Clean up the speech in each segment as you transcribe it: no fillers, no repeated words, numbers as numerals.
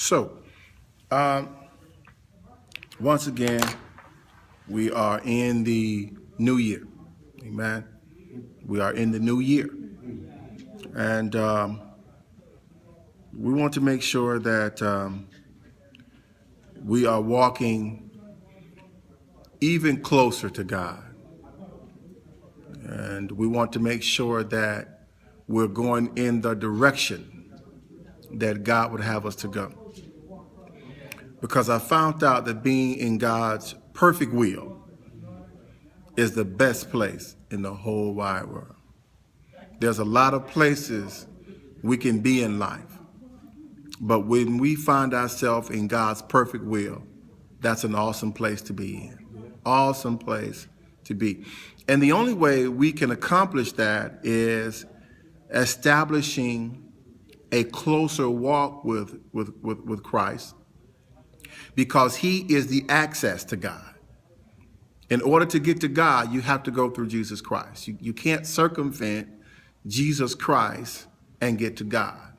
So, once again, we are in the new year. Amen. We are in the new year. And we want to make sure that we are walking even closer to God. And we want to make sure that we're going in the direction that God would have us to go. Because I found out that being in God's perfect will is the best place in the whole wide world. There's a lot of places we can be in life, but when we find ourselves in God's perfect will, that's an awesome place to be in. Awesome place to be. And the only way we can accomplish that is establishing a closer walk with Christ, because he is the access to God. In order to get to God, you have to go through Jesus Christ. You can't circumvent Jesus Christ and get to God.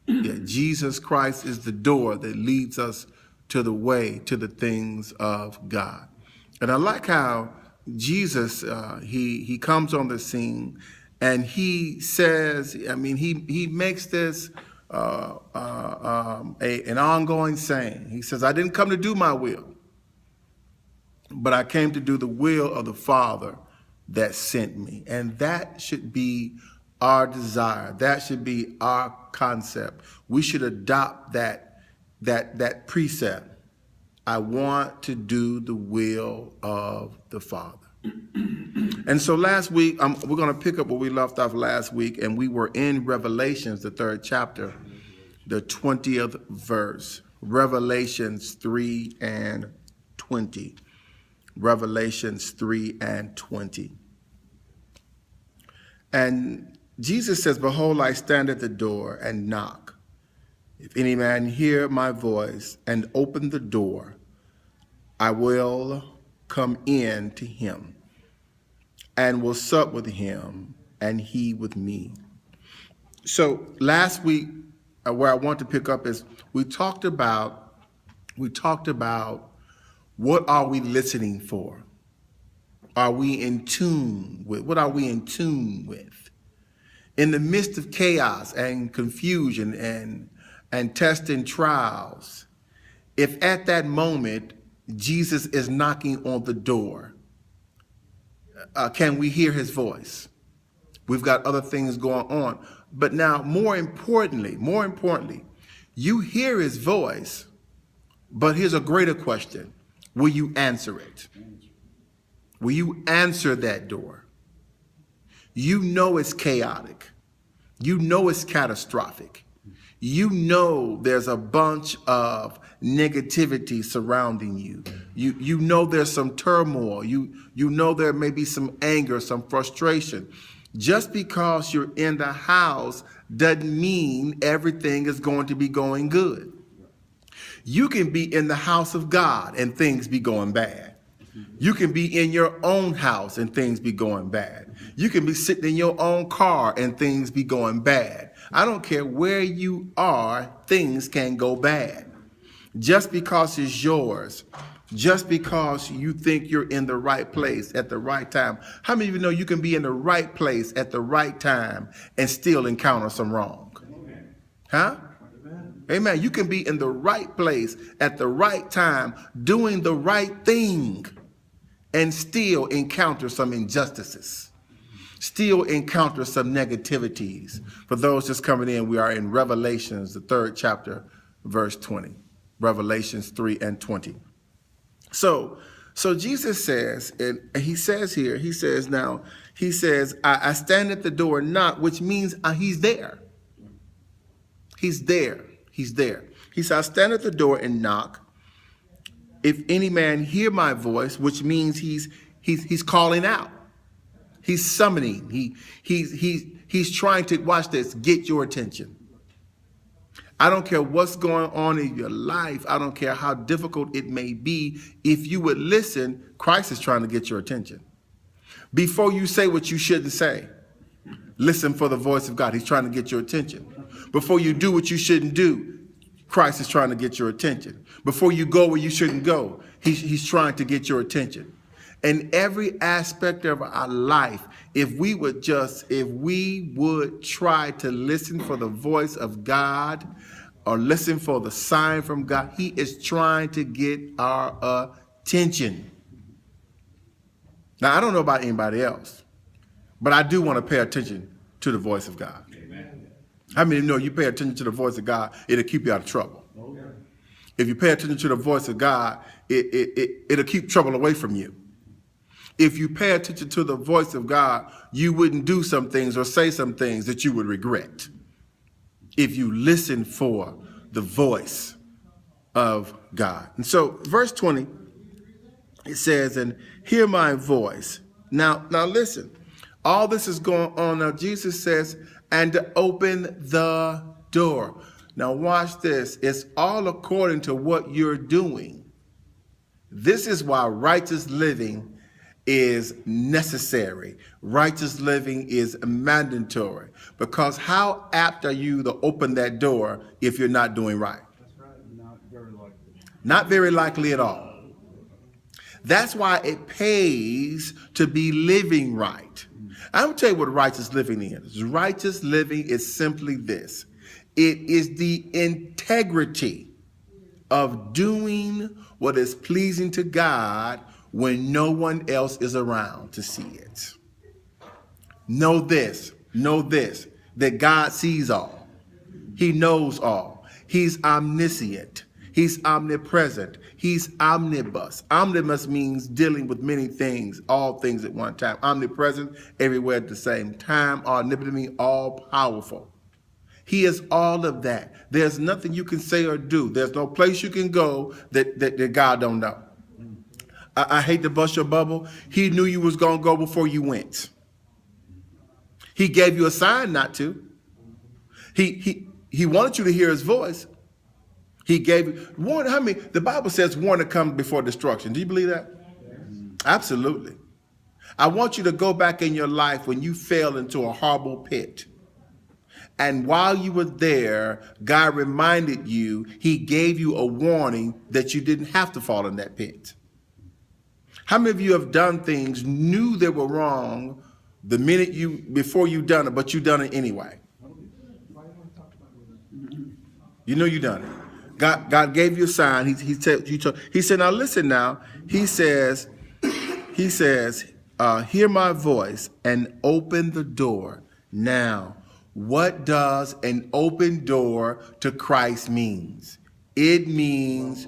Yeah, Jesus Christ is the door that leads us to the way, to the things of God. And I like how Jesus, he comes on the scene and he says, he makes this an ongoing saying. He says, I didn't come to do my will, but I came to do the will of the Father that sent me. And that should be our desire. That should be our concept. We should adopt that precept. I want to do the will of the Father. And so last week, we're going to pick up where we left off last week, and we were in Revelations, the 3rd chapter, the 20th verse. Revelations 3 and 20. Revelations 3 and 20. And Jesus says, behold, I stand at the door and knock. If any man hear my voice and open the door, I will come in to him and will sup with him and he with me. So last week, where I want to pick up is we talked about what are we listening for? Are we in tune with? What are we in tune with? In the midst of chaos and confusion and tests and trials, if at that moment Jesus is knocking on the door, can we hear his voice? We've got other things going on. But now, more importantly, you hear his voice, but here's a greater question. Will you answer it? Will you answer that door? You know it's chaotic. You know it's catastrophic. You know there's a bunch of negativity surrounding you. You know there's some turmoil. You know there may be some anger, some frustration. Just because you're in the house doesn't mean everything is going to be going good. You can be in the house of God and things be going bad. You can be in your own house and things be going bad. You can be sitting in your own car and things be going bad. I don't care where you are, things can go bad. Just because it's yours, just because you think you're in the right place at the right time. How many of you know you can be in the right place at the right time and still encounter some wrong? Huh? Amen. You can be in the right place at the right time, doing the right thing, and still encounter some injustices, still encounter some negativities. For those just coming in, we are in Revelations, the 3rd chapter, verse 20. Revelations 3 and 20. So Jesus says, and he says here, he says, I stand at the door and knock, which means he's there. He's there. He's there. He said, I stand at the door and knock. If any man hear my voice, which means he's calling out. He's summoning. He's trying to, watch this, get your attention. I don't care what's going on in your life. I don't care how difficult it may be. If you would listen, Christ is trying to get your attention. Before you say what you shouldn't say, listen for the voice of God. He's trying to get your attention. Before you do what you shouldn't do, Christ is trying to get your attention. Before you go where you shouldn't go, he's trying to get your attention. In every aspect of our life, if we would try to listen for the voice of God or listen for the sign from God, he is trying to get our attention. Now, I don't know about anybody else, but I do want to pay attention to the voice of God. Amen. How many know you pay attention to the voice of God, it'll keep you out of trouble? Oh, yeah. If you pay attention to the voice of God, it'll keep trouble away from you. If you pay attention to the voice of God, you wouldn't do some things or say some things that you would regret. If you listen for the voice of God. And so verse 20, it says, and hear my voice. Now listen, all this is going on. Now Jesus says, and to open the door. Now watch this. It's all according to what you're doing. This is why righteous living is necessary. Righteous living is mandatory. Because how apt are you to open that door if you're not doing right? That's right. Not very likely. Not very likely at all. That's why it pays to be living right. I'm going to tell you what righteous living is. Righteous living is simply this. It is the integrity of doing what is pleasing to God when no one else is around to see it. Know this, that God sees all. He knows all. He's omniscient. He's omnipresent. He's omnibus. Omnibus means dealing with many things, all things at one time. Omnipresent, everywhere at the same time. Omnipotent means all powerful. He is all of that. There's nothing you can say or do. There's no place you can go that God don't know. I hate to bust your bubble. He knew you was going to go before you went. He gave you a sign not to. He wanted you to hear his voice. He gave you warning. How many? The Bible says warning comes before destruction. Do you believe that? Yes. Absolutely. I want you to go back in your life when you fell into a horrible pit. And while you were there, God reminded you, he gave you a warning that you didn't have to fall in that pit. How many of you have done things, knew they were wrong the minute before you done it, but you done it anyway? You know you done it. God gave you a sign. He said, now listen now. He says, hear my voice and open the door. Now, what does an open door to Christ means? It means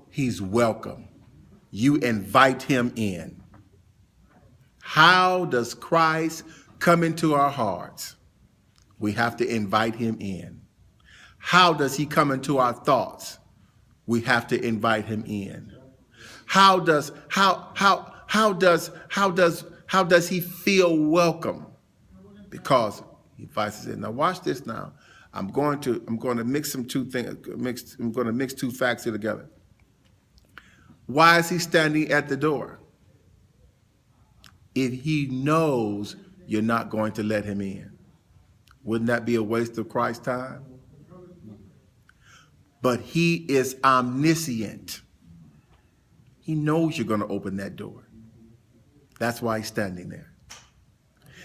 he's welcome. You invite him in. How does Christ come into our hearts? We have to invite him in. How does he come into our thoughts? We have to invite him in. How does he feel welcome? Because he invites us in. Now watch this now. I'm going to mix two facts here together. Why is he standing at the door? If he knows you're not going to let him in, wouldn't that be a waste of Christ's time? But he is omniscient. He knows you're going to open that door. That's why he's standing there.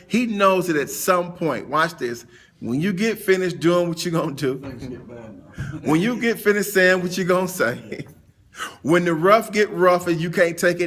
He knows that at some point, watch this, when you get finished doing what you're going to do, when you get finished saying what you're going to say, when the rough get rough and you can't take it